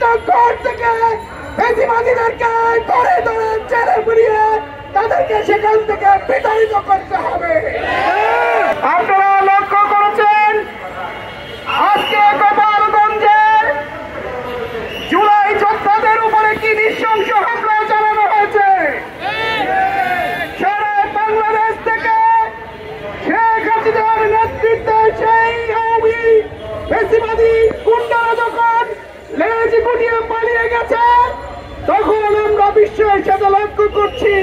প্রত্যেকটা ঘর থেকে বেশিবাদীদেরকে ধরে ধরে জেলে পুড়িয়ে তাদেরকে সেখান থেকে বিতাড়িত করতে হবে। আপনারা লক্ষ্য করেছেন আজকে গোপালগঞ্জে জুলাই যোদ্ধাদের উপরে কি নৃশংস হামলা চালানো হয়েছে। সারা বাংলাদেশ থেকে শেখ হাসিনার নেতৃত্বে সেই বেশিবাদী গুন্ডারা যখন লেজ গুটিয়ে পালিয়ে গেছে, তখন আমরা বিশ্বের সাথে লক্ষ্য করছি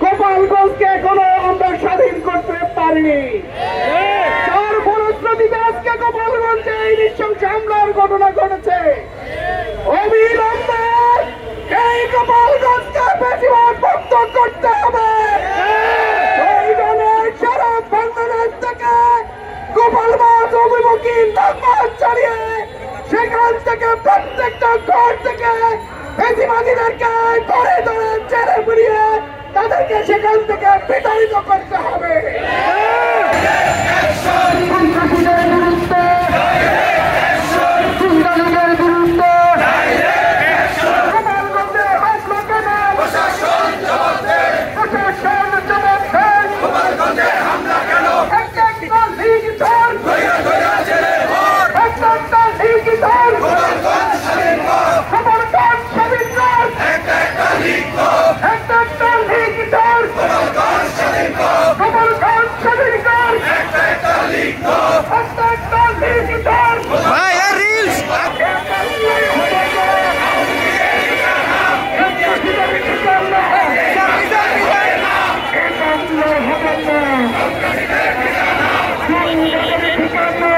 গোপালগঞ্জকে এখনো আমরা স্বাধীন করতে পারিনি। তার ফলশ্রুতিতে আজকে গোপালগঞ্জে এই নৃশংস হামলার ঘটনা ঘটেছে। অবিলম্বে এই গোপালগঞ্জকে বেশিবাদ মুক্ত করতে হবে। সারা বাংলাদেশ থেকে গোপালগঞ্জ অভিমুখী লম্বাস চালিয়ে সেখান থেকে প্রত্যেকটা ঘর থেকে বেশিবাদীদেরকে ধরে ধরে জেলে পুড়িয়ে তাদেরকে সেখান থেকে বিতাড়িত করতে হবে। সন্ত্রাসীদের বিরুদ্ধে, গুন্ডাদের বিরুদ্ধে গোপালগঞ্জের হামলা কেন? প্রশাসন জবাব দেন। গোপালগঞ্জের হামলা কেন? একটা লিগ ধর, একটা লিগ ধর, গোপালগঞ্জ স্বাধীন কর, গোপালগঞ্জ স্বাধীন কর, একটা লিগ ধর, একটা লিগ ধর, গোপালগঞ্জ স্বাধীন কর, গোপালগঞ্জ স্বাধীন কর, একটা লিগ ধর, একটা লিগ ধর। ভাই আর রিলস ঠিকানা